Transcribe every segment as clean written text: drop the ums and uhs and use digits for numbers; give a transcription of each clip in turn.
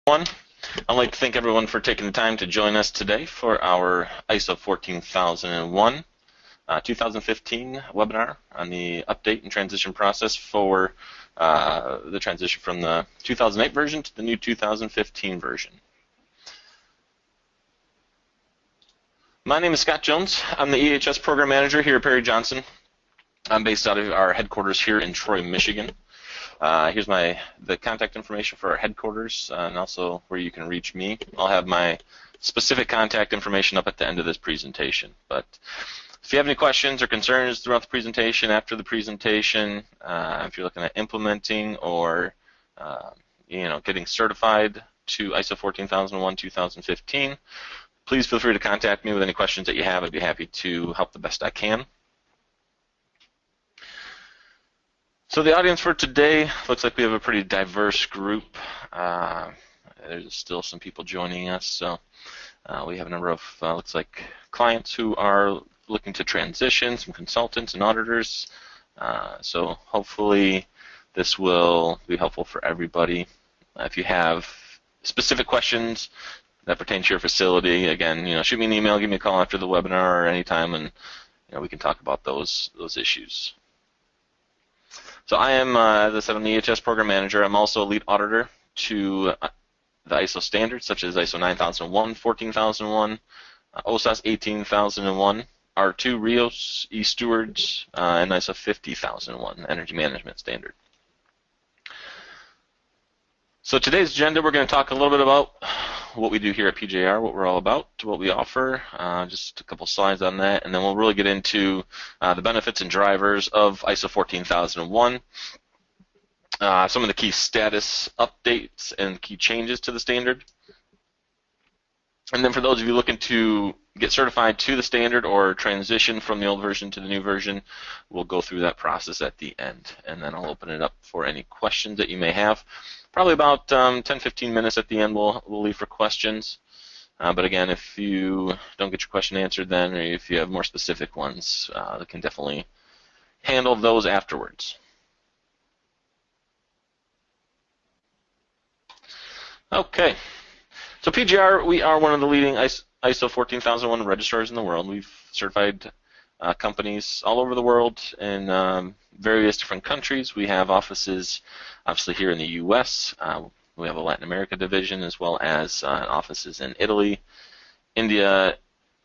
I'd like to thank everyone for taking the time to join us today for our ISO 14001 2015 webinar on the update and transition process for the transition from the 2008 version to the new 2015 version. My name is Scott Jones. I'm the EHS Program Manager here at Perry Johnson. I'm based out of our headquarters here in Troy, Michigan. Here's the contact information for our headquarters and also where you can reach me. I'll have my specific contact information up at the end of this presentation. But if you have any questions or concerns throughout the presentation, after the presentation, if you're looking at implementing or getting certified to ISO 14001 2015, please feel free to contact me with any questions that you have. I'd be happy to help the best I can. So the audience for today looks like we have a pretty diverse group. There's still some people joining us, so we have a number of, looks like, clients who are looking to transition, some consultants and auditors. So hopefully this will be helpful for everybody. If you have specific questions that pertain to your facility, again, shoot me an email, give me a call after the webinar or anytime, and we can talk about those issues. So I am, as I said, I'm the EHS Program Manager. I'm also a lead auditor to the ISO standards, such as ISO 9001, 14001, OSAS 18001, R2 RIOS, eStewards, and ISO 50001, Energy Management Standard. So today's agenda, we're going to talk a little bit about what we do here at PJR, what we're all about, what we offer, just a couple slides on that, and then we'll really get into the benefits and drivers of ISO 14001, some of the key status updates and key changes to the standard. And then for those of you looking to get certified to the standard or transition from the old version to the new version, we'll go through that process at the end, and then I'll open it up for any questions that you may have. Probably about 10-15 minutes at the end we'll leave for questions. But again, if you don't get your question answered then, or if you have more specific ones, we can definitely handle those afterwards. Okay. So PGR, we are one of the leading ISO 14001 registrars in the world. We've certified companies all over the world in various different countries. We have offices, obviously, here in the U.S. We have a Latin America division, as well as offices in Italy, India,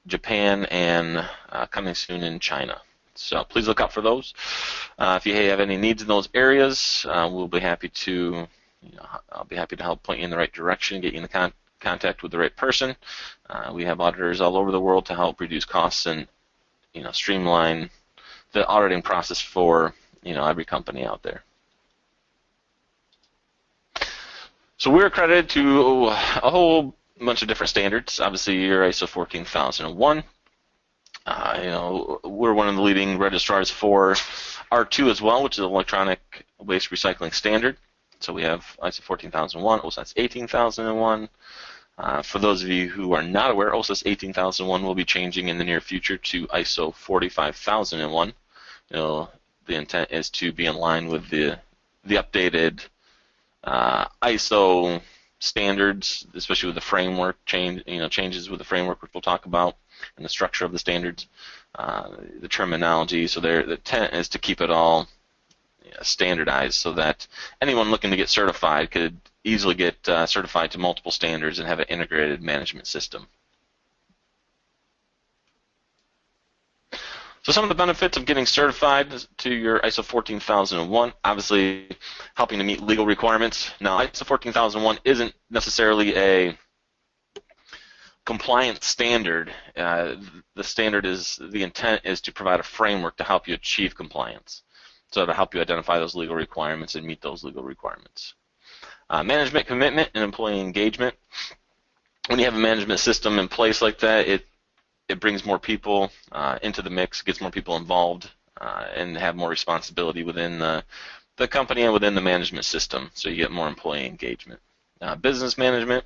Japan, and coming soon in China. So please look out for those. If you have any needs in those areas, we'll be happy to, I'll be happy to help point you in the right direction, get you in the contact with the right person. We have auditors all over the world to help reduce costs and streamline the auditing process for every company out there. So we're accredited to a whole bunch of different standards. Obviously, your ISO 14001. We're one of the leading registrars for R2 as well, which is an electronic waste recycling standard. So we have ISO 14001, OSAS 18001. For those of you who are not aware, OSAS 18001 will be changing in the near future to ISO 45001. The intent is to be in line with the updated ISO standards, especially with the framework changes with the framework, which we'll talk about, and the structure of the standards, the terminology. So the intent is to keep it all standardized so that anyone looking to get certified could easily get certified to multiple standards and have an integrated management system. So some of the benefits of getting certified to your ISO 14001, obviously helping to meet legal requirements. Now, ISO 14001 isn't necessarily a compliance standard. The intent is to provide a framework to help you achieve compliance. So to help you identify those legal requirements and meet those legal requirements. Management commitment and employee engagement. When you have a management system in place like that, it brings more people into the mix, gets more people involved, and have more responsibility within the company and within the management system, so you get more employee engagement. Business management,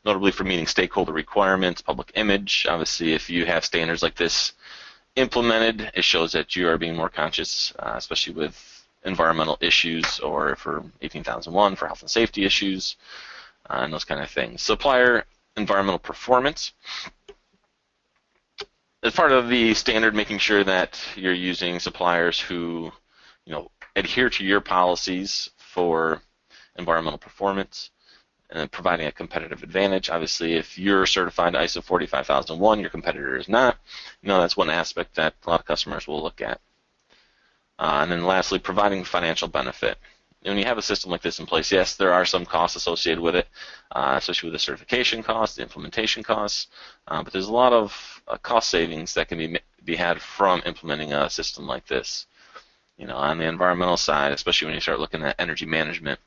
notably for meeting stakeholder requirements, public image. Obviously, if you have standards like this implemented, it shows that you are being more conscious, especially with environmental issues, or for 18001 for health and safety issues. and those kind of things. Supplier environmental performance. As part of the standard, making sure that you're using suppliers who, adhere to your policies for environmental performance and providing a competitive advantage. Obviously, if you're certified ISO 45001, your competitor is not. That's one aspect that a lot of customers will look at. And then lastly, providing financial benefit. When you have a system like this in place, yes, there are some costs associated with it, especially with the certification costs, the implementation costs, but there's a lot of cost savings that can be had from implementing a system like this. On the environmental side, especially when you start looking at energy management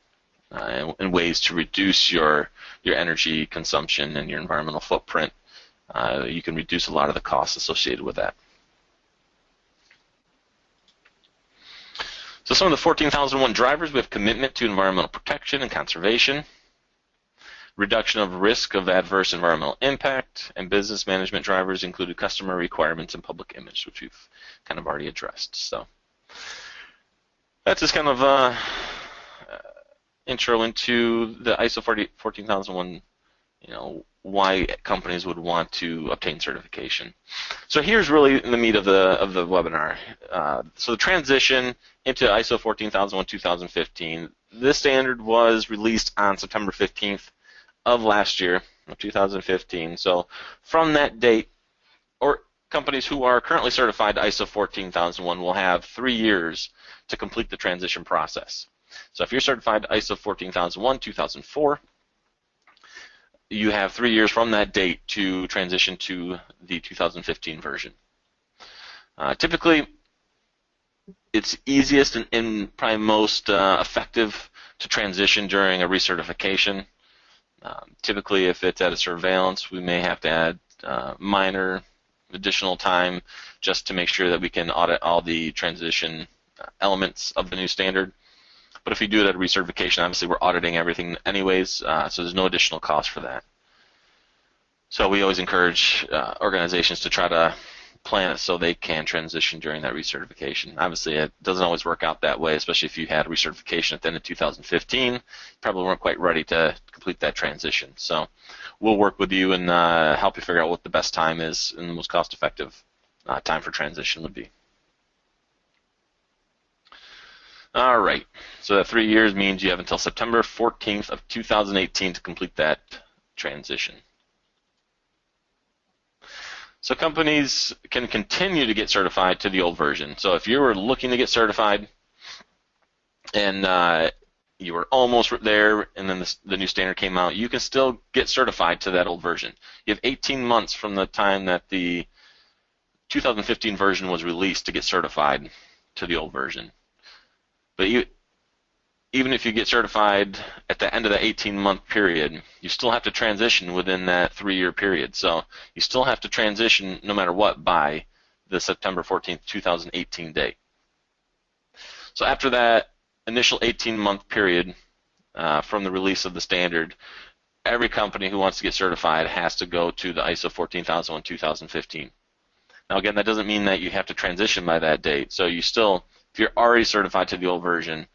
and ways to reduce your energy consumption and your environmental footprint, you can reduce a lot of the costs associated with that. So some of the 14,001 drivers, we have commitment to environmental protection and conservation, reduction of risk of adverse environmental impact, and business management drivers included customer requirements and public image, which we've kind of already addressed. So that's just kind of intro into the ISO 14001, why companies would want to obtain certification. So here's really the meat of the webinar. So the transition into ISO 14001-2015. This standard was released on September 15th of last year, of 2015. So from that date, or companies who are currently certified to ISO 14001 will have 3 years to complete the transition process. So if you're certified to ISO 14001-2004, you have 3 years from that date to transition to the 2015 version. Typically, it's easiest and probably most effective to transition during a recertification. Typically, if it's at a surveillance, we may have to add minor additional time just to make sure that we can audit all the transition elements of the new standard. But if you do it at a recertification, obviously we're auditing everything anyways, so there's no additional cost for that. So we always encourage organizations to try to plan it so they can transition during that recertification. Obviously, it doesn't always work out that way, especially if you had a recertification at the end of 2015. You probably weren't quite ready to complete that transition. So we'll work with you and help you figure out what the best time is and the most cost-effective time for transition would be. All right, so that 3 years means you have until September 14th of 2018 to complete that transition. So companies can continue to get certified to the old version. So if you were looking to get certified and you were almost there and then the new standard came out, you can still get certified to that old version. You have 18 months from the time that the 2015 version was released to get certified to the old version. But even if you get certified at the end of that 18-month period, you still have to transition within that 3-year period. So you still have to transition no matter what by the September 14th, 2018 date. So after that initial 18-month period from the release of the standard, every company who wants to get certified has to go to the ISO 14001-2015. Now again, that doesn't mean that you have to transition by that date. So you still, if you're already certified to the old version,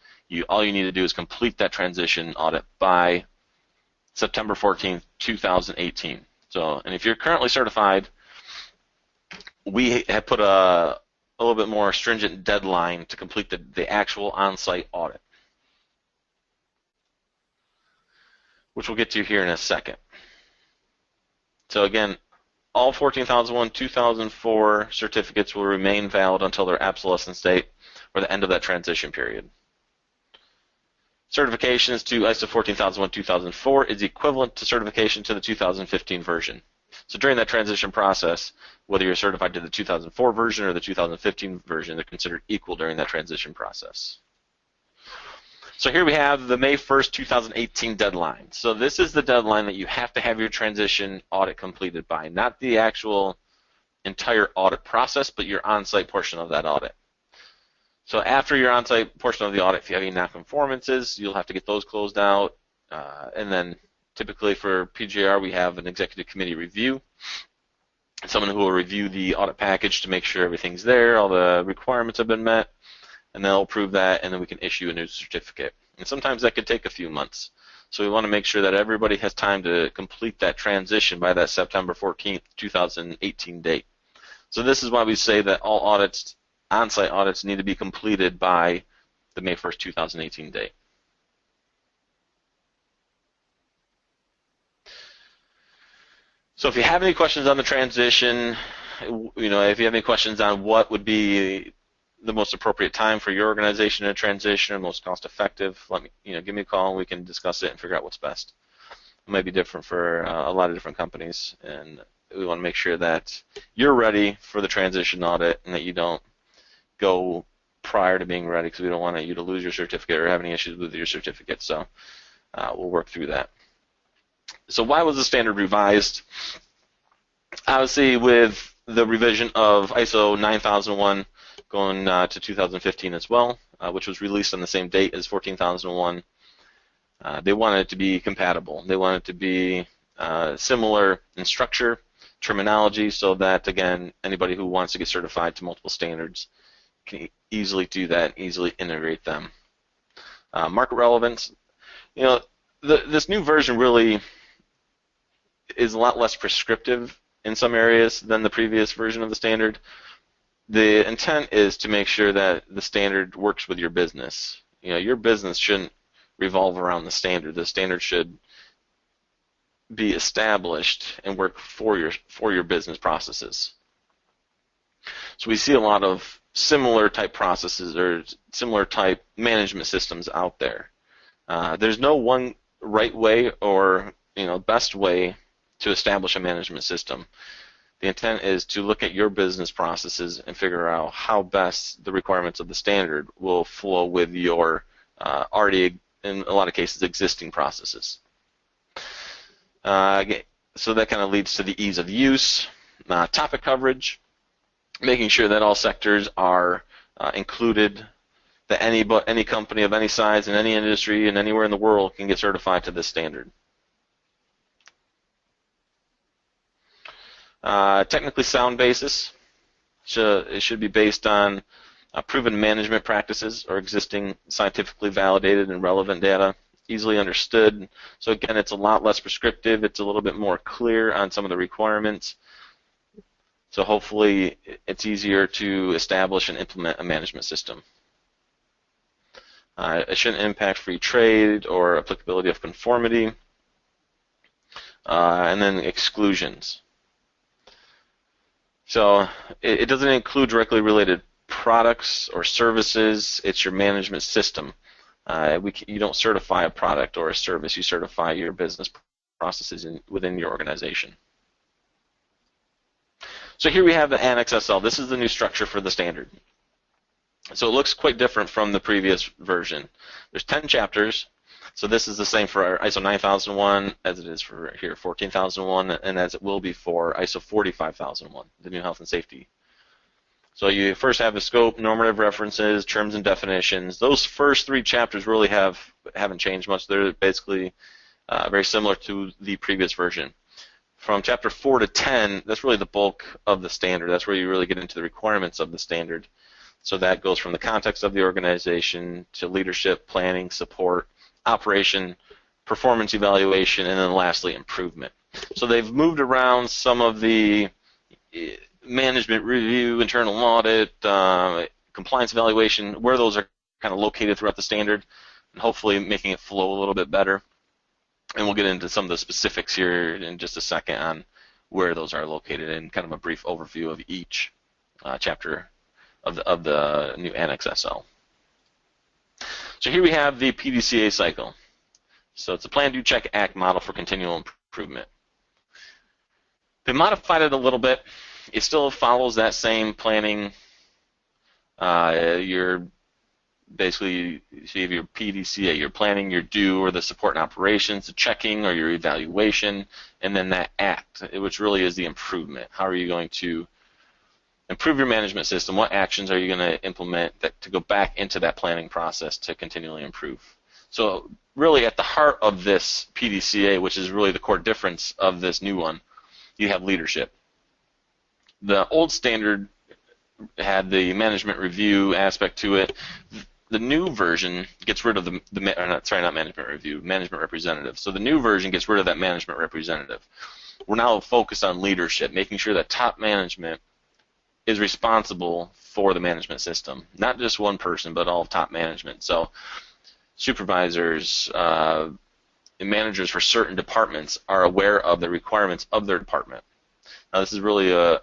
all you need to do is complete that transition audit by September 14th, 2018. So, and if you're currently certified, we have put a little bit more stringent deadline to complete the actual on-site audit, which we'll get to here in a second. So again, all 14001, 2004 certificates will remain valid until their obsolescence date or the end of that transition period. Certifications to ISO 14001, 2004 is equivalent to certification to the 2015 version. So during that transition process, whether you're certified to the 2004 version or the 2015 version, they're considered equal during that transition process. So here we have the May 1st, 2018 deadline. So this is the deadline that you have to have your transition audit completed by, not the actual entire audit process, but your on-site portion of that audit. So after your on-site portion of the audit, if you have any non-conformances, you'll have to get those closed out. And then typically for PGR, we have an executive committee review, someone who will review the audit package to make sure everything's there, all the requirements have been met, and they'll approve that, and then we can issue a new certificate. And sometimes that could take a few months. So we want to make sure that everybody has time to complete that transition by that September 14th, 2018 date. So this is why we say that all audits, on-site audits, need to be completed by the May 1st, 2018 date. So if you have any questions on the transition, if you have any questions on what would be the most appropriate time for your organization to transition or most cost effective, give me a call and we can discuss it and figure out what's best. It might be different for a lot of different companies, and we want to make sure that you're ready for the transition audit and that you don't go prior to being ready, because we don't want you to lose your certificate or have any issues with your certificate. So we'll work through that. So why was the standard revised? Obviously, with the revision of ISO 9001 going to 2015 as well, which was released on the same date as 14001, they wanted it to be compatible. They wanted it to be similar in structure, terminology, so that, again, anybody who wants to get certified to multiple standards can easily do that, easily integrate them. Market relevance. This new version really is a lot less prescriptive in some areas than the previous version of the standard. The intent is to make sure that the standard works with your business. Your business shouldn't revolve around the standard. The standard should be established and work for your business processes. So we see a lot of similar type processes or similar type management systems out there. There's no one right way or best way to establish a management system. The intent is to look at your business processes and figure out how best the requirements of the standard will flow with your already, in a lot of cases, existing processes. So that kind of leads to the ease of use, topic coverage, making sure that all sectors are included, that any company of any size in any industry and anywhere in the world can get certified to this standard. Technically sound basis. It should be based on proven management practices or existing scientifically validated and relevant data, easily understood. So again, it's a lot less prescriptive. It's a little bit more clear on some of the requirements. So hopefully it's easier to establish and implement a management system. It shouldn't impact free trade or applicability of conformity. And then exclusions. So it doesn't include directly related products or services. It's your management system. You don't certify a product or a service. You certify your business processes within your organization. So here we have the Annex SL. This is the new structure for the standard. So it looks quite different from the previous version. There's 10 chapters. So this is the same for our ISO 9001 as it is for here 14001 and as it will be for ISO 45001, the new health and safety. So you first have the scope, normative references, terms and definitions. Those first 3 chapters really haven't changed much. They're basically very similar to the previous version. From chapter 4 to 10, that's really the bulk of the standard. That's where you really get into the requirements of the standard. So that goes from the context of the organization to leadership, planning, support, operation, performance evaluation, and then lastly, improvement. So they've moved around some of the management review, internal audit, compliance evaluation, where those are kind of located throughout the standard, and hopefully making it flow a little bit better. And we'll get into some of the specifics here in just a second on where those are located and kind of a brief overview of each chapter of the new Annex SL. So here we have the PDCA cycle. So it's a plan, do, check, act model for continual improvement. They modified it a little bit. It still follows that same planning. You're basically, so you have your PDCA, your planning, your do, or the support and operations, the checking, or your evaluation, and then that act, which really is the improvement. How are you going to improve your management system? What actions are you going to implement to go back into that planning process to continually improve? So really at the heart of this PDCA, which is really the core difference of this new one, you have leadership. The old standard had the management review aspect to it. the new version gets rid of not management review, management representative. So the new version gets rid of that management representative. We're now focused on leadership, making sure that top management is responsible for the management system. Not just one person, but all of top management. So supervisors, and managers for certain departments are aware of the requirements of their department. Now this is really a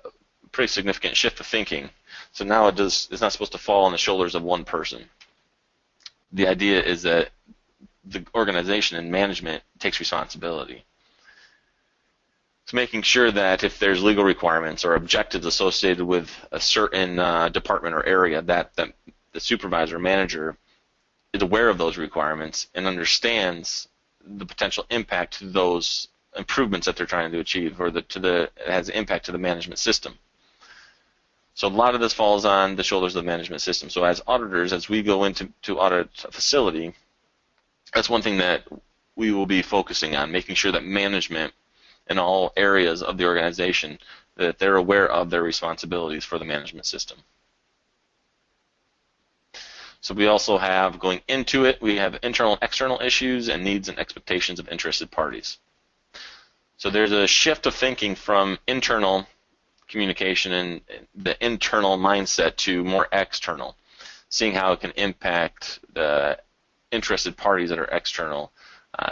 pretty significant shift of thinking. So now it's not supposed to fall on the shoulders of one person. The idea is that the organization and management takes responsibility. So making sure that if there's legal requirements or objectives associated with a certain department or area, that the supervisor or manager is aware of those requirements and understands the potential impact to those improvements that they're trying to achieve, or it has impact to the management system. So a lot of this falls on the shoulders of the management system. So as auditors, as we go into audit a facility, that's one thing that we will be focusing on, making sure that management in all areas of the organization, that they're aware of their responsibilities for the management system. So we also have, going into it, we have internal and external issues and needs and expectations of interested parties. So there's a shift of thinking from internal communication and the internal mindset to more external, seeing how it can impact the interested parties that are external,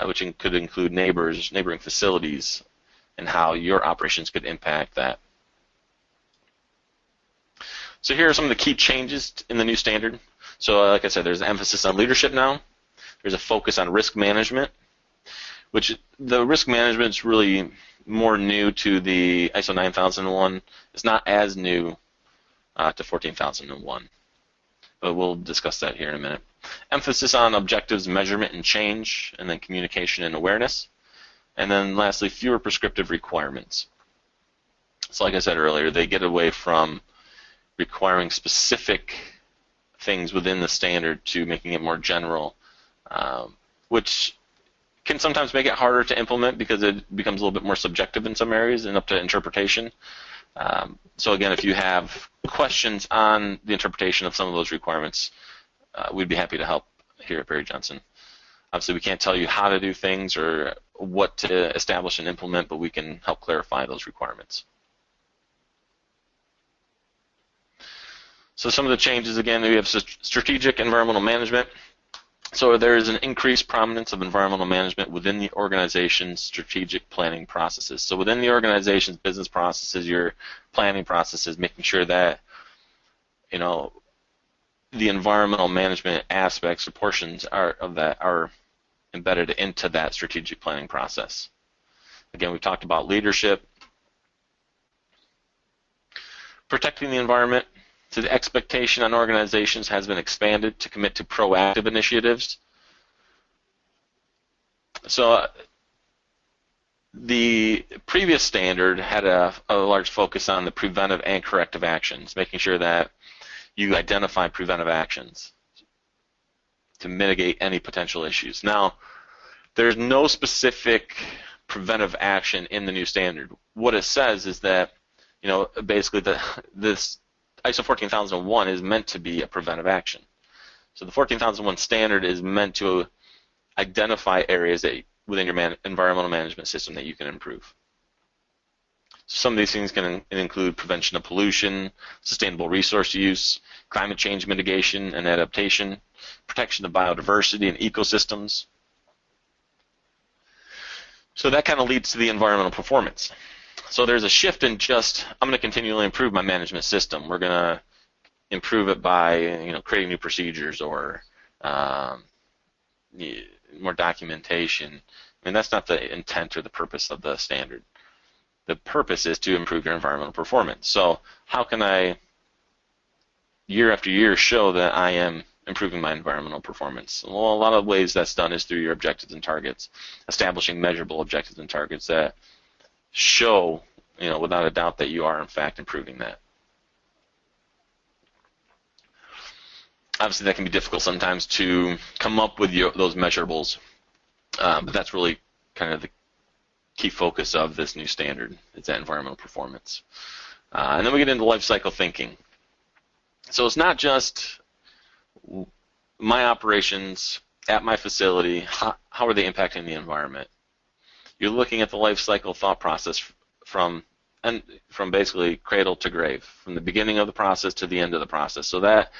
which could include neighboring facilities, and how your operations could impact that. So here are some of the key changes in the new standard. So like I said, there's an emphasis on leadership now. There's a focus on risk management, which the risk management is really more new to the ISO 9001. It's not as new to 14001, but we'll discuss that here in a minute. Emphasis on objectives, measurement, and change, and then communication and awareness. And then lastly, fewer prescriptive requirements. So like I said earlier, they get away from requiring specific things within the standard to making it more general, which can sometimes make it harder to implement because it becomes a little bit more subjective in some areas and up to interpretation. So again, if you have questions on the interpretation of some of those requirements, we'd be happy to help here at Barry Johnson. Obviously, we can't tell you how to do things or what to establish and implement, but we can help clarify those requirements. So some of the changes, again, we have strategic environmental management. So there is an increased prominence of environmental management within the organization's strategic planning processes. So within the organization's business processes, your planning processes, making sure that, you know, the environmental management aspects or portions of that are embedded into that strategic planning process. Again, we've talked about leadership, protecting the environment. So the expectation on organizations has been expanded to commit to proactive initiatives. So the previous standard had a large focus on the preventive and corrective actions, making sure that you identify preventive actions to mitigate any potential issues. Now, there's no specific preventive action in the new standard. What it says is that, you know, basically this ISO 14001 is meant to be a preventive action. So the 14001 standard is meant to identify areas that within your environmental management system that you can improve. Some of these things can include prevention of pollution, sustainable resource use, climate change mitigation and adaptation, protection of biodiversity and ecosystems. So that kind of leads to the environmental performance. So there's a shift in just, I'm going to continually improve my management system. We're going to improve it by, you know, creating new procedures or more documentation. I mean, that's not the intent or the purpose of the standard. The purpose is to improve your environmental performance. So how can I, year after year, show that I am improving my environmental performance? Well, a lot of ways that's done is through your objectives and targets, establishing measurable objectives and targets that show, you know, without a doubt that you are in fact improving that. Obviously, that can be difficult sometimes to come up with those measurables, but that's really kind of the key focus of this new standard. It's that environmental performance. And then we get into life cycle thinking. So it's not just my operations at my facility, how are they impacting the environment? You're looking at the life cycle thought process from basically cradle to grave, from the beginning of the process to the end of the process. So that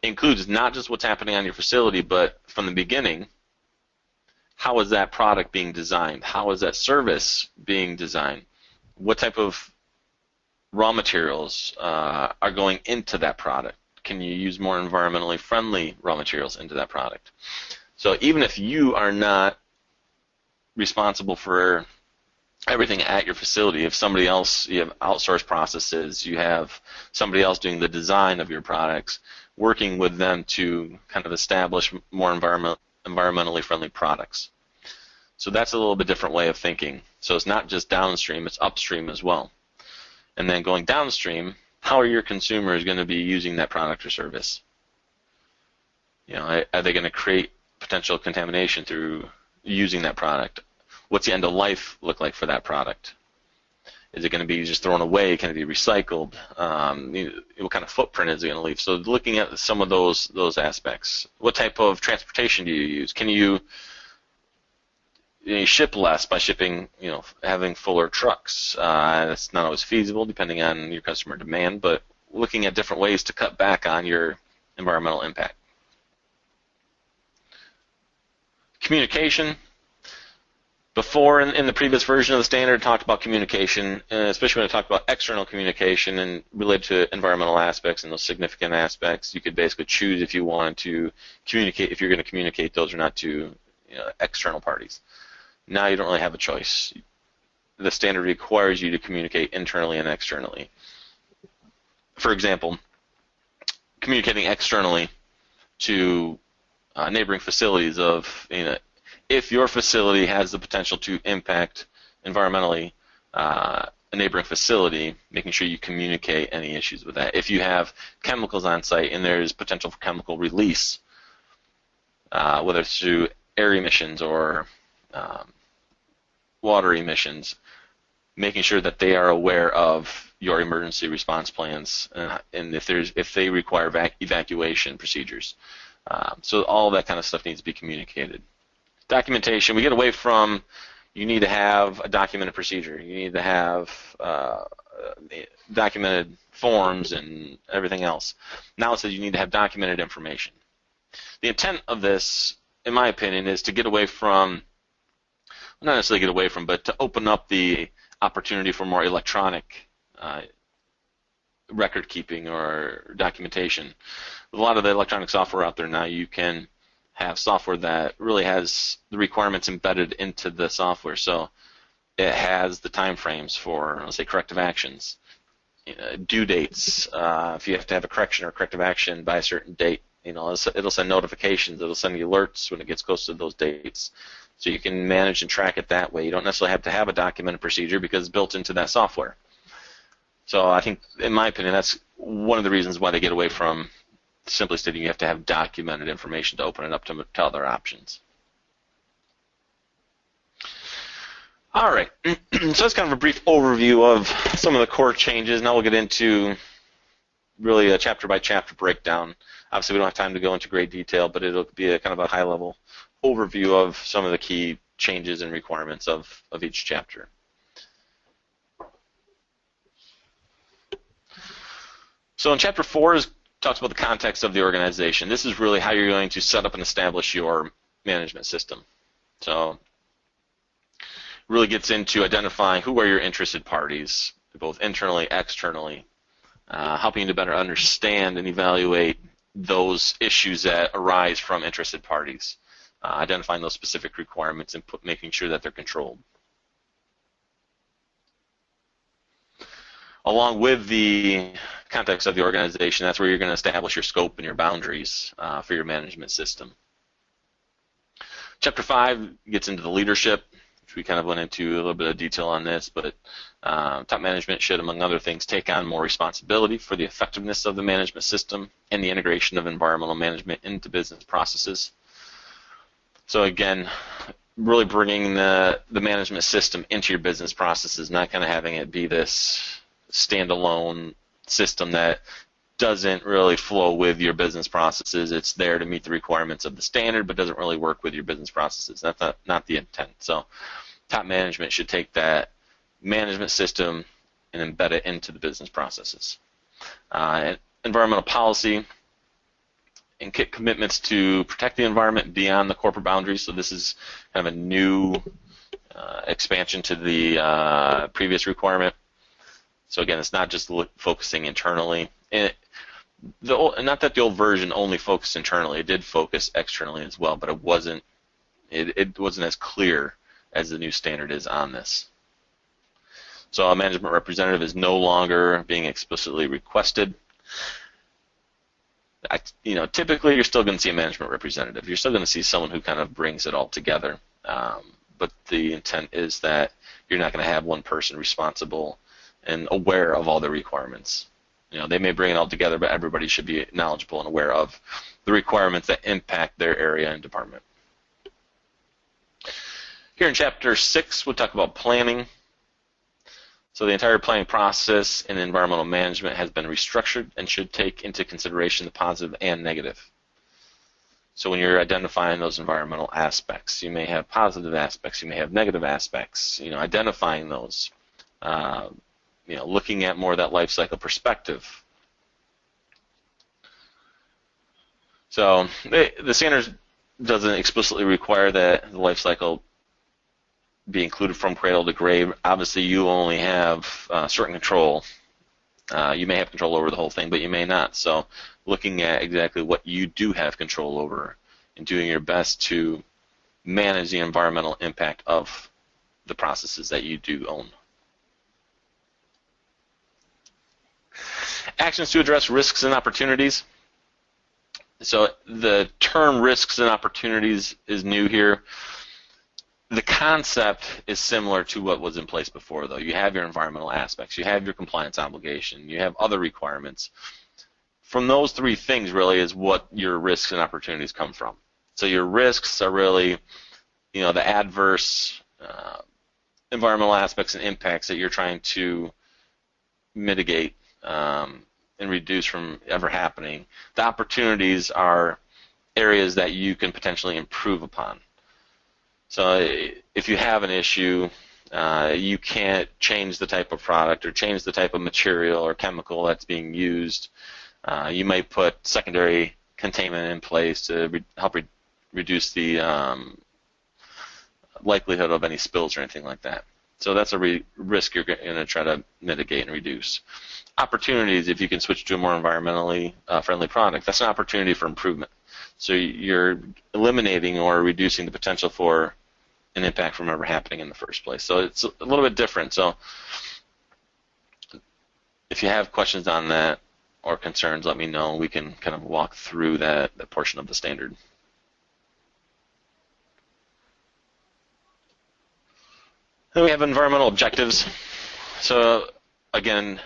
includes not just what's happening on your facility, but from the beginning, how is that product being designed? How is that service being designed? What type of raw materials are going into that product? Can you use more environmentally friendly raw materials into that product? So even if you are not responsible for everything at your facility, if somebody else, you have outsourced processes, you have somebody else doing the design of your products, working with them to kind of establish more environmentally friendly products. So that's a little bit different way of thinking. So it's not just downstream, it's upstream as well. And then going downstream, how are your consumers going to be using that product or service? You know, are they going to create potential contamination through using that product? What's the end of life look like for that product? Is it going to be just thrown away? Can it be recycled? What kind of footprint is it going to leave? So looking at some of those aspects. What type of transportation do you use? Can you ship less by shipping, having fuller trucks? That's not always feasible depending on your customer demand, but looking at different ways to cut back on your environmental impact. Communication. Before, in the previous version of the standard, talked about communication, especially when I talked about external communication and related to environmental aspects and those significant aspects. You could basically choose if you wanted to communicate, if you're going to communicate those or not to external parties. Now you don't really have a choice. The standard requires you to communicate internally and externally. For example, communicating externally to neighboring facilities of, if your facility has the potential to impact environmentally a neighboring facility, making sure you communicate any issues with that. If you have chemicals on site and there's potential for chemical release, whether it's through air emissions or water emissions, making sure that they are aware of your emergency response plans and if they require evacuation procedures. So all that kind of stuff needs to be communicated. Documentation, we get away from you need to have a documented procedure. You need to have documented forms and everything else. Now it says you need to have documented information. The intent of this, in my opinion, is to get away from, not necessarily get away from, but to open up the opportunity for more electronic record keeping or documentation. With a lot of the electronic software out there now, you can have software that really has the requirements embedded into the software. So it has the time frames for, let's say, corrective actions, due dates. If you have to have a correction or corrective action by a certain date, it'll send notifications. It'll send you alerts when it gets close to those dates. So you can manage and track it that way. You don't necessarily have to have a documented procedure because it's built into that software. So I think, in my opinion, that's one of the reasons why they get away from simply stating you have to have documented information to open it up to other options. All right, so that's kind of a brief overview of some of the core changes. Now we'll get into really a chapter-by-chapter breakdown. Obviously, we don't have time to go into great detail, but it'll be a kind of a high-level overview of some of the key changes and requirements of each chapter. So in Chapter 4 talks about the context of the organization. This is really how you're going to set up and establish your management system. So it really gets into identifying who are your interested parties, both internally, externally, helping you to better understand and evaluate those issues that arise from interested parties, identifying those specific requirements and making sure that they're controlled. Along with the context of the organization, that's where you're going to establish your scope and your boundaries for your management system. Chapter 5 gets into the leadership, which we kind of went into a little bit of detail on this, but top management should, among other things, take on more responsibility for the effectiveness of the management system and the integration of environmental management into business processes. So again, really bringing the management system into your business processes, not kind of having it be this standalone system that doesn't really flow with your business processes. It's there to meet the requirements of the standard, but doesn't really work with your business processes. That's not the intent. So top management should take that management system and embed it into the business processes. Environmental policy and commitments to protect the environment beyond the corporate boundaries. So this is kind of a new expansion to the previous requirement. So again, it's not just focusing internally. Not that the old version only focused internally; it did focus externally as well, but it wasn't as clear as the new standard is on this. So a management representative is no longer being explicitly requested. Typically you're still going to see a management representative. You're still going to see someone who kind of brings it all together. But the intent is that you're not going to have one person responsible and aware of all the requirements. They may bring it all together, but everybody should be knowledgeable and aware of the requirements that impact their area and department. Here in Chapter 6, we'll talk about planning. So the entire planning process in environmental management has been restructured and should take into consideration the positive and negative. So when you're identifying those environmental aspects, you may have positive aspects, you may have negative aspects, identifying those. Looking at more of that life cycle perspective. So the standards doesn't explicitly require that the life cycle be included from cradle to grave. Obviously, you only have certain control. You may have control over the whole thing, but you may not. So looking at exactly what you do have control over and doing your best to manage the environmental impact of the processes that you do own. Actions to address risks and opportunities. So the term risks and opportunities is new here. The concept is similar to what was in place before, though. You have your environmental aspects, you have your compliance obligation, you have other requirements. From those three things really is what your risks and opportunities come from. So your risks are really, the adverse environmental aspects and impacts that you're trying to mitigate and reduce from ever happening. The opportunities are areas that you can potentially improve upon. So if you have an issue, you can't change the type of product or change the type of material or chemical that's being used. You might put secondary containment in place to help reduce the likelihood of any spills or anything like that. So that's a risk you're going to try to mitigate and reduce. Opportunities, if you can switch to a more environmentally friendly product, that's an opportunity for improvement. So you're eliminating or reducing the potential for an impact from ever happening in the first place. So it's a little bit different. So if you have questions on that or concerns, let me know. We can kind of walk through that portion of the standard. Then we have environmental objectives. So again,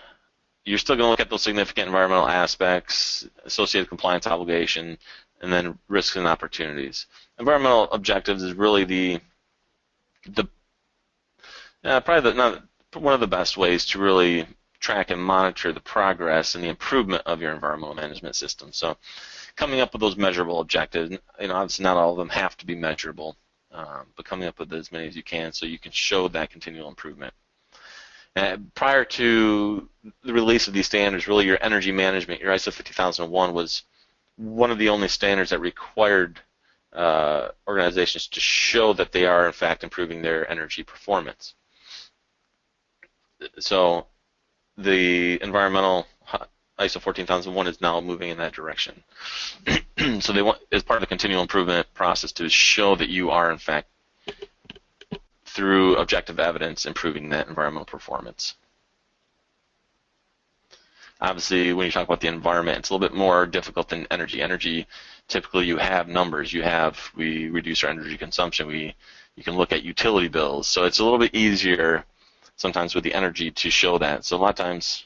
you're still going to look at those significant environmental aspects, associated compliance obligation, and then risks and opportunities. Environmental objectives is really probably one of the best ways to really track and monitor the progress and the improvement of your environmental management system. So coming up with those measurable objectives, obviously not all of them have to be measurable, but coming up with as many as you can so you can show that continual improvement. Prior to the release of these standards, really your energy management, your ISO 50001 was one of the only standards that required organizations to show that they are in fact improving their energy performance. So the environmental ISO 14001 is now moving in that direction. So they want, as part of the continual improvement process, to show that you are in fact, through objective evidence, improving that environmental performance. Obviously, when you talk about the environment, it's a little bit more difficult than energy. Energy, typically you have numbers. We reduce our energy consumption. You can look at utility bills. So it's a little bit easier sometimes with the energy to show that. So a lot of times,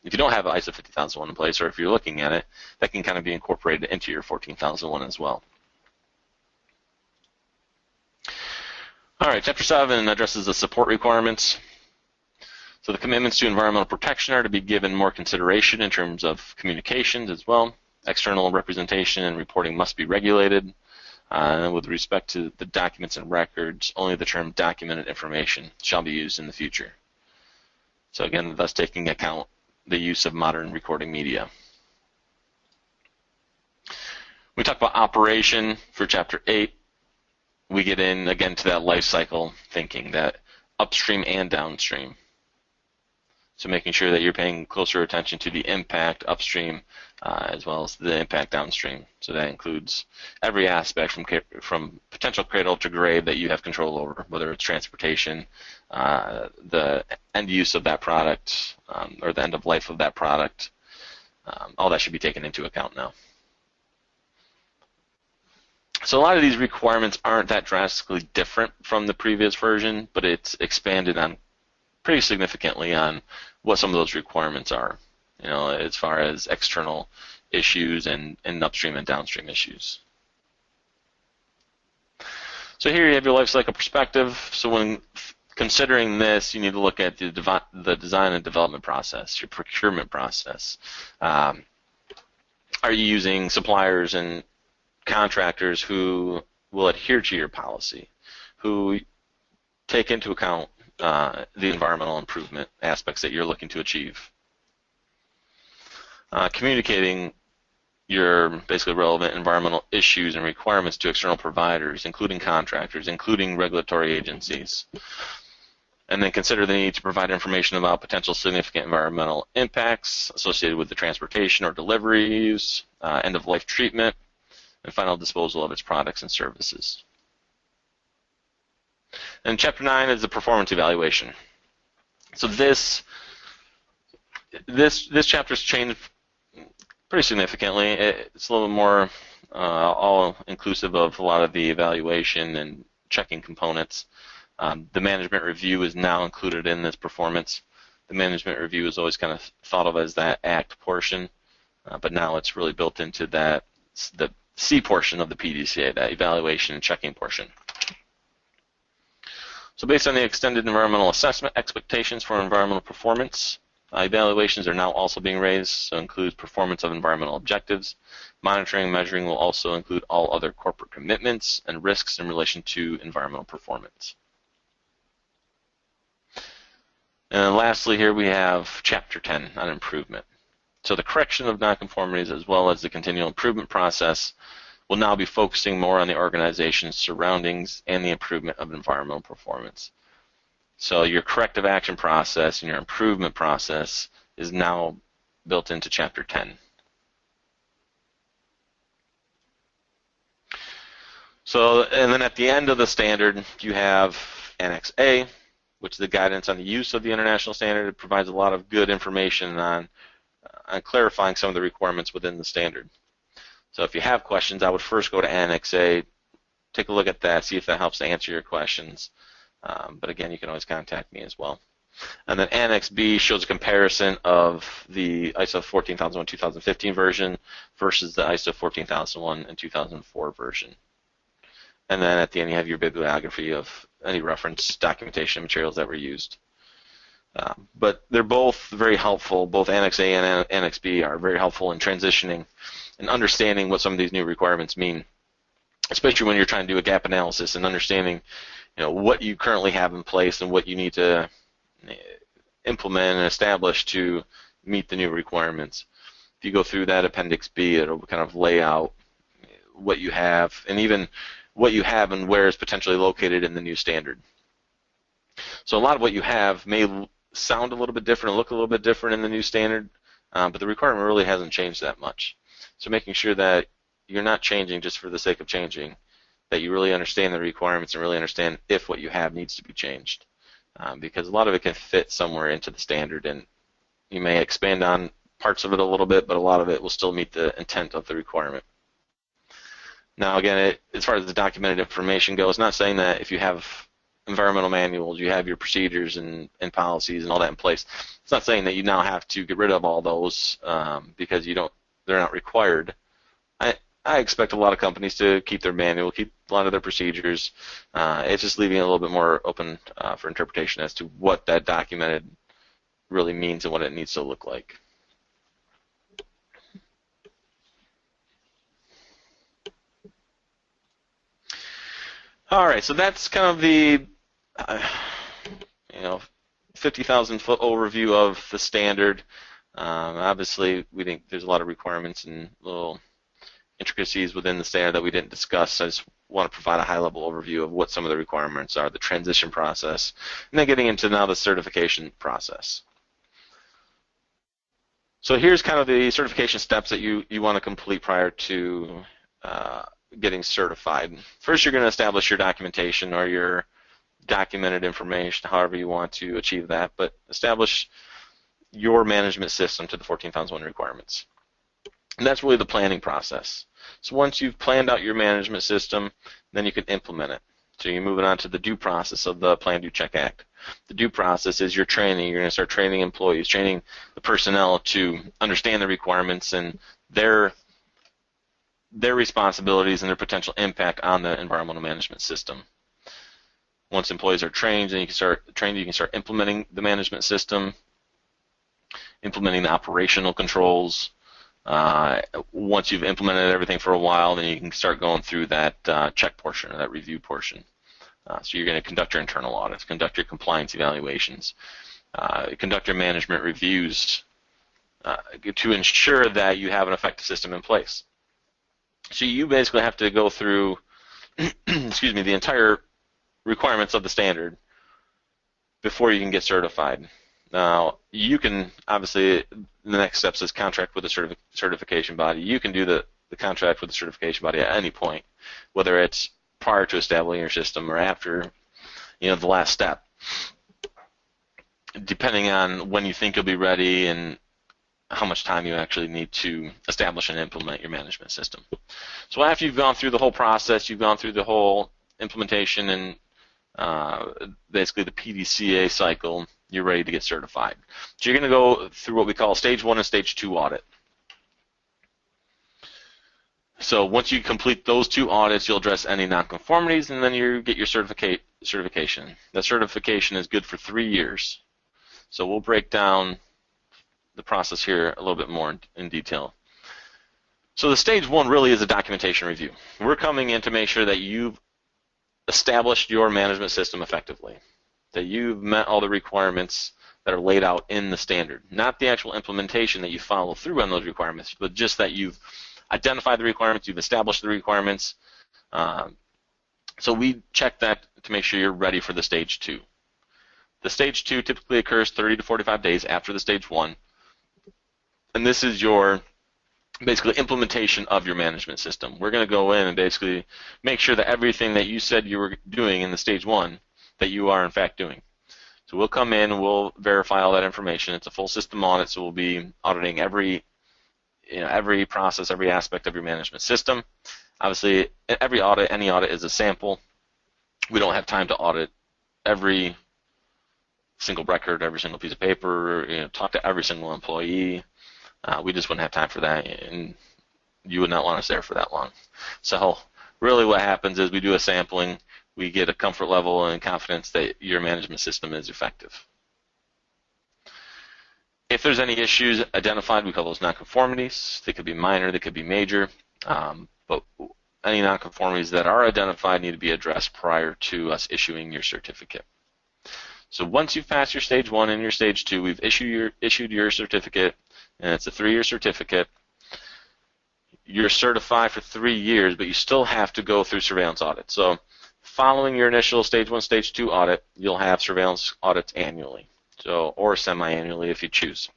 if you don't have ISO 50001 in place, or if you're looking at it, that can kind of be incorporated into your 14001 as well. All right, Chapter 7 addresses the support requirements. So the commitments to environmental protection are to be given more consideration in terms of communications as well. External representation and reporting must be regulated. And with respect to the documents and records, only the term documented information shall be used in the future. So again, thus taking account the use of modern recording media. We talk about operation for Chapter 8. We get in again to that life cycle thinking, that upstream and downstream. So making sure that you're paying closer attention to the impact upstream as well as the impact downstream. So that includes every aspect from potential cradle to grave that you have control over, whether it's transportation, the end use of that product, or the end of life of that product. All that should be taken into account now. So a lot of these requirements aren't that drastically different from the previous version, but it's expanded on pretty significantly on what some of those requirements are, as far as external issues and upstream and downstream issues. So here you have your life cycle perspective. So when considering this, you need to look at the design and development process, your procurement process. Are you using suppliers and contractors who will adhere to your policy, who take into account the environmental improvement aspects that you're looking to achieve? Communicating your basically relevant environmental issues and requirements to external providers, including contractors, including regulatory agencies. And then consider the need to provide information about potential significant environmental impacts associated with the transportation or deliveries, end-of-life treatment, and final disposal of its products and services. And Chapter 9 is the performance evaluation. So this chapter's changed pretty significantly. It's a little more all-inclusive of a lot of the evaluation and checking components. The management review is now included in this performance. The management review is always kind of thought of as that ACT portion, but now it's really built into the C portion of the PDCA, that evaluation and checking portion. So based on the extended environmental assessment expectations for environmental performance, evaluations are now also being raised, so includes performance of environmental objectives. Monitoring and measuring will also include all other corporate commitments and risks in relation to environmental performance. And then lastly here we have Chapter 10 on improvement. So the correction of nonconformities as well as the continual improvement process will now be focusing more on the organization's surroundings and the improvement of environmental performance. So your corrective action process and your improvement process is now built into Chapter 10. So, and then at the end of the standard, you have Annex A, which is the guidance on the use of the international standard. It provides a lot of good information on clarifying some of the requirements within the standard. So if you have questions, I would first go to Annex A, take a look at that, see if that helps to answer your questions. But again, you can always contact me as well. And then Annex B shows a comparison of the ISO 14001 2015 version versus the ISO 14001 and 2004 version. And then at the end, you have your bibliography of any reference documentation materials that were used. But they're both very helpful. Both Annex A and Annex B are very helpful in transitioning and understanding what some of these new requirements mean, especially when you're trying to do a gap analysis and understanding, what you currently have in place and what you need to implement and establish to meet the new requirements. If you go through that Appendix B, it'll kind of lay out what you have and even what you have and where it's potentially located in the new standard. So a lot of what you have may sound a little bit different, look a little bit different in the new standard, but the requirement really hasn't changed that much. So making sure that you're not changing just for the sake of changing, that you really understand the requirements and really understand if what you have needs to be changed. Because a lot of it can fit somewhere into the standard, and you may expand on parts of it a little bit, but a lot of it will still meet the intent of the requirement. Now again, as far as the documented information goes, not saying that if you have environmental manuals, you have your procedures and policies and all that in place. It's not saying that you now have to get rid of all those because they're not required. I expect a lot of companies to keep their manual, keep a lot of their procedures. It's just leaving it a little bit more open for interpretation as to what that documented really means and what it needs to look like. All right, so that's kind of the 50,000 foot overview of the standard. Obviously, we think there's a lot of requirements and little intricacies within the standard that we didn't discuss. I just want to provide a high-level overview of what some of the requirements are, the transition process, and then getting into now the certification process. So here's kind of the certification steps that you want to complete prior to getting certified. First, you're going to establish your documentation or your documented information, however you want to achieve that, but establish your management system to the 14,001 requirements. And that's really the planning process. So once you've planned out your management system, then you can implement it. So you're moving on to the due process of the Plan, Do, Check Act. The due process is your training. You're going to start training employees, training the personnel to understand the requirements and their responsibilities and their potential impact on the environmental management system. Once employees are trained, then you can start implementing the management system, implementing the operational controls. Once you've implemented everything for a while, then you can start going through that check portion or that review portion. So you're going to conduct your internal audits, conduct your compliance evaluations, conduct your management reviews to ensure that you have an effective system in place. So you basically have to go through the entire requirements of the standard before you can get certified. Now, you can, obviously, the next steps is contract with a certification body. You can do the contract with the certification body at any point, whether it's prior to establishing your system or after, the last step, depending on when you think you'll be ready and how much time you actually need to establish and implement your management system. So after you've gone through the whole process, you've gone through the whole implementation and basically the PDCA cycle, you're ready to get certified. So you're going to go through what we call Stage 1 and Stage 2 audit. So once you complete those two audits, you'll address any nonconformities, and then you get your certification. That certification is good for 3 years. So we'll break down the process here a little bit more in detail. So the Stage 1 really is a documentation review. We're coming in to make sure that you've established your management system effectively, that you've met all the requirements that are laid out in the standard, not the actual implementation that you follow through on those requirements, but just that you've identified the requirements, you've established the requirements. So we check that to make sure you're ready for the Stage 2. The Stage 2 typically occurs 30 to 45 days after the Stage 1, and this is your basically implementation of your management system. We're going to go in and basically make sure that everything that you said you were doing in the Stage 1 that you are in fact doing. So we'll come in and we'll verify all that information. It's a full system audit, so we'll be auditing every process, every aspect of your management system. Obviously, every audit, any audit is a sample. We don't have time to audit every single record, every single piece of paper, talk to every single employee. We just wouldn't have time for that, and you would not want us there for that long. So really what happens is we do a sampling, we get a comfort level and confidence that your management system is effective. If there's any issues identified, we call those nonconformities. They could be minor, they could be major, but any nonconformities that are identified need to be addressed prior to us issuing your certificate. So once you've passed your Stage 1 and your Stage 2, we've issued your certificate, and it's a 3-year certificate. You're certified for 3 years, but you still have to go through surveillance audits. So following your initial Stage 1, Stage 2 audit, you'll have surveillance audits annually, or semi-annually if you choose.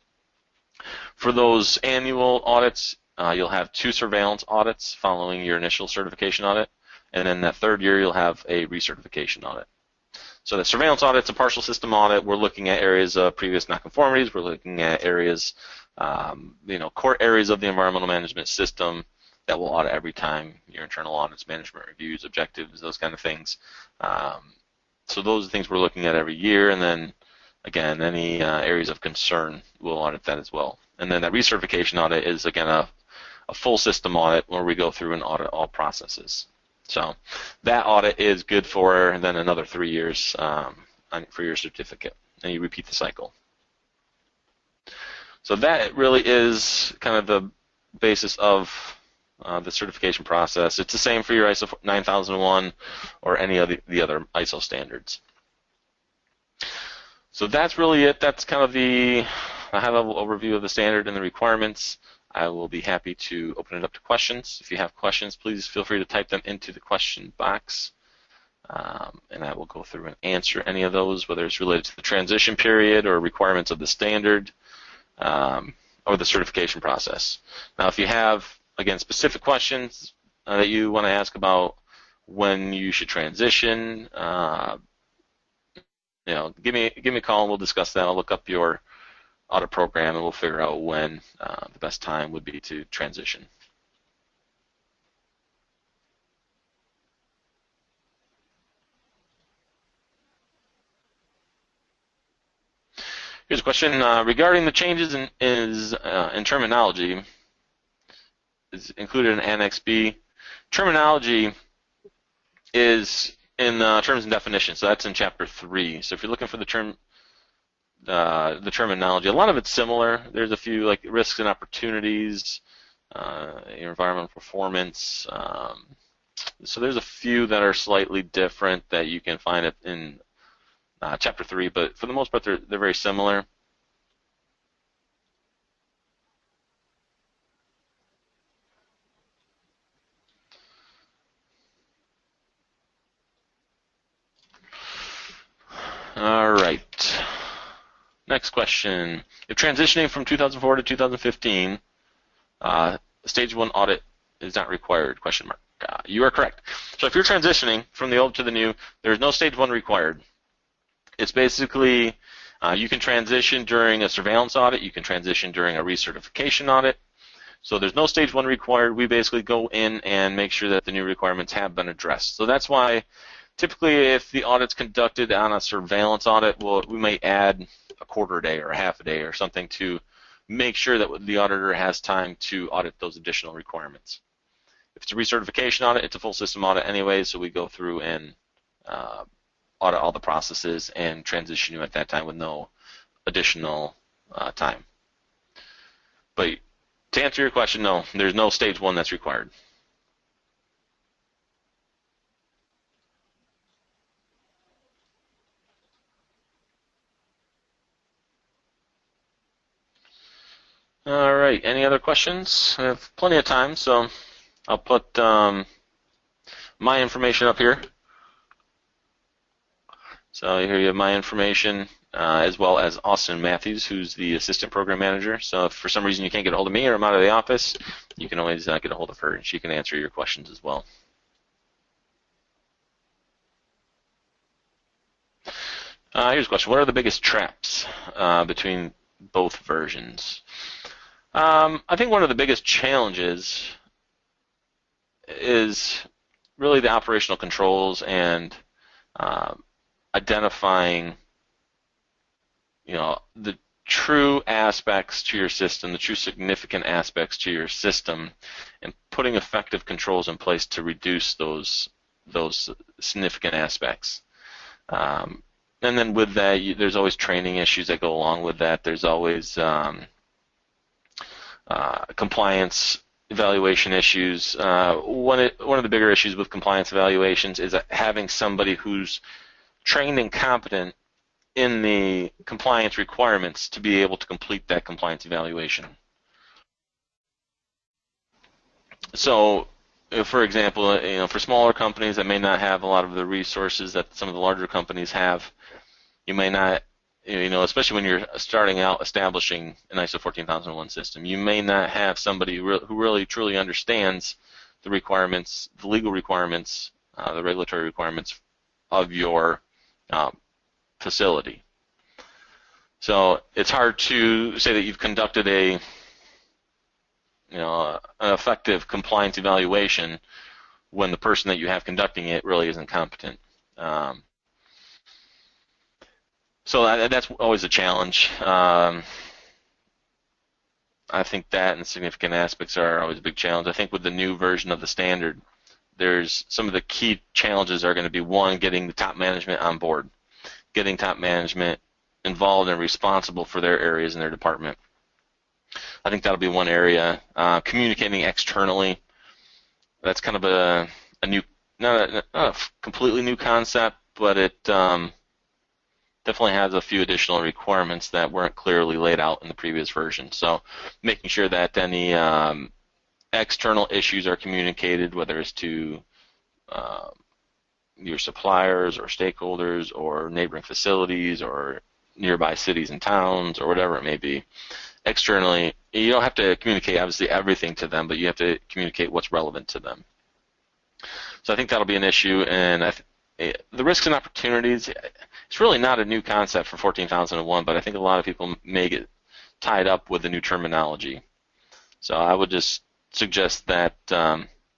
For those annual audits, you'll have 2 surveillance audits following your initial certification audit, and then that 3rd year you'll have a recertification audit. So the surveillance audit is a partial system audit. We're looking at areas of previous nonconformities. We're looking at areas, core areas of the environmental management system that we'll audit every time, your internal audits, management reviews, objectives, those kind of things. So those are things we're looking at every year, and then, again, any areas of concern, we'll audit that as well. And then that recertification audit is, again, a full system audit where we go through and audit all processes. So that audit is good for then another 3 years for your certificate, and you repeat the cycle. So that really is kind of the basis of the certification process. It's the same for your ISO 9001 or any of the other ISO standards. So that's really it. That's kind of the high-level overview of the standard and the requirements. I will be happy to open it up to questions. If you have questions, please feel free to type them into the question box, and I will go through and answer any of those, whether it's related to the transition period or requirements of the standard or the certification process. Now, if you have, again, specific questions that you want to ask about when you should transition, give me a call and we'll discuss that. I'll look up your audit program and we'll figure out when the best time would be to transition. Here's a question regarding the changes in terminology. Is included in Annex B. Terminology is in terms and definitions, so that's in Chapter 3. So if you're looking for the terminology, a lot of it's similar. There's a few like risks and opportunities, environmental performance. So there's a few that are slightly different that you can find it in Chapter 3, but for the most part, they're very similar. All right. Next question. If transitioning from 2004 to 2015, Stage 1 audit is not required, question mark. You are correct. So if you're transitioning from the old to the new, there's no Stage 1 required. It's basically, you can transition during a surveillance audit, you can transition during a recertification audit. So there's no Stage 1 required. We basically go in and make sure that the new requirements have been addressed. So that's why typically if the audit's conducted on a surveillance audit, we may add a quarter day or a half a day or something to make sure that the auditor has time to audit those additional requirements. If it's a recertification audit, it's a full system audit anyway, so we go through and audit all the processes and transition you at that time with no additional time. But to answer your question, no, there's no Stage 1 that's required. All right, any other questions? I have plenty of time, so I'll put my information up here. So here you have my information, as well as Austin Matthews, who's the Assistant Program Manager. So if for some reason you can't get a hold of me or I'm out of the office, you can always get a hold of her, and she can answer your questions as well. Here's a question. What are the biggest traps between both versions? I think one of the biggest challenges is really the operational controls and identifying, the true aspects to your system, the true significant aspects to your system, and putting effective controls in place to reduce those significant aspects. And then with that, there's always training issues that go along with that. There's always compliance evaluation issues. One of the bigger issues with compliance evaluations is having somebody who's trained and competent in the compliance requirements to be able to complete that compliance evaluation. So, for example, for smaller companies that may not have a lot of the resources that some of the larger companies have, you may not, especially when you're starting out establishing an ISO 14001 system, you may not have somebody who really truly understands the requirements, the legal requirements, the regulatory requirements of your facility. So it's hard to say that you've conducted an effective compliance evaluation when the person that you have conducting it really isn't competent. So that's always a challenge. I think that and significant aspects are always a big challenge. I think with the new version of the standard, there's some of the key challenges are going to be, one, getting the top management on board, getting top management involved and responsible for their areas in their department. I think that'll be one area. Communicating externally, that's kind of a new, not a completely new concept, but it definitely has a few additional requirements that weren't clearly laid out in the previous version. So making sure that any external issues are communicated, whether it's to your suppliers or stakeholders or neighboring facilities or nearby cities and towns or whatever it may be. Externally, you don't have to communicate obviously everything to them, but you have to communicate what's relevant to them. So I think that'll be an issue, and the risks and opportunities, it's really not a new concept for 14,001, but I think a lot of people may get tied up with the new terminology. So I would just suggest that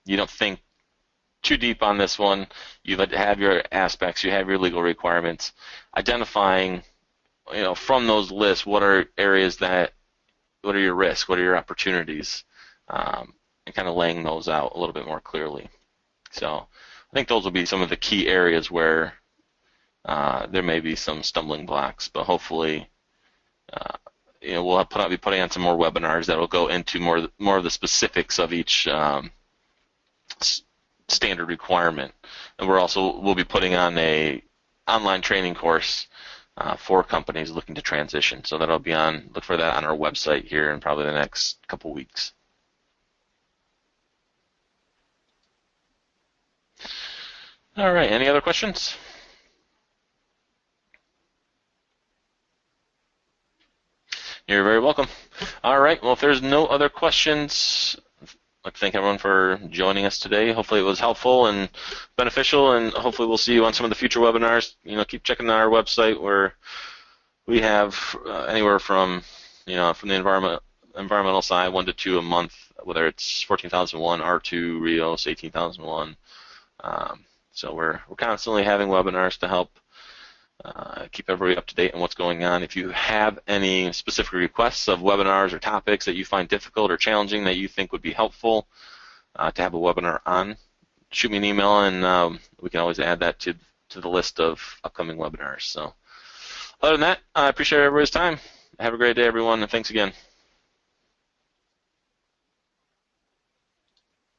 you don't think too deep on this one. You have your aspects, you have your legal requirements, identifying, from those lists, what are areas what are your risks, what are your opportunities, and kind of laying those out a little bit more clearly. So I think those will be some of the key areas where there may be some stumbling blocks, but hopefully we'll be putting on some more webinars that will go into more of the specifics of each standard requirement. And we'll be putting on a online training course for companies looking to transition. So that'll be look for that on our website here in probably the next couple weeks. All right, any other questions? You're very welcome. All right, well, if there's no other questions, I'd like to thank everyone for joining us today. Hopefully it was helpful and beneficial, and hopefully we'll see you on some of the future webinars. Keep checking out our website where we have anywhere from, from the environmental side, 1 to 2 a month, whether it's 14,001, R2, Rios, 18,001. So we're constantly having webinars to help keep everybody up to date on what's going on. If you have any specific requests of webinars or topics that you find difficult or challenging that you think would be helpful to have a webinar on, shoot me an email, and we can always add that to the list of upcoming webinars. So other than that, I appreciate everybody's time. Have a great day, everyone, and thanks again.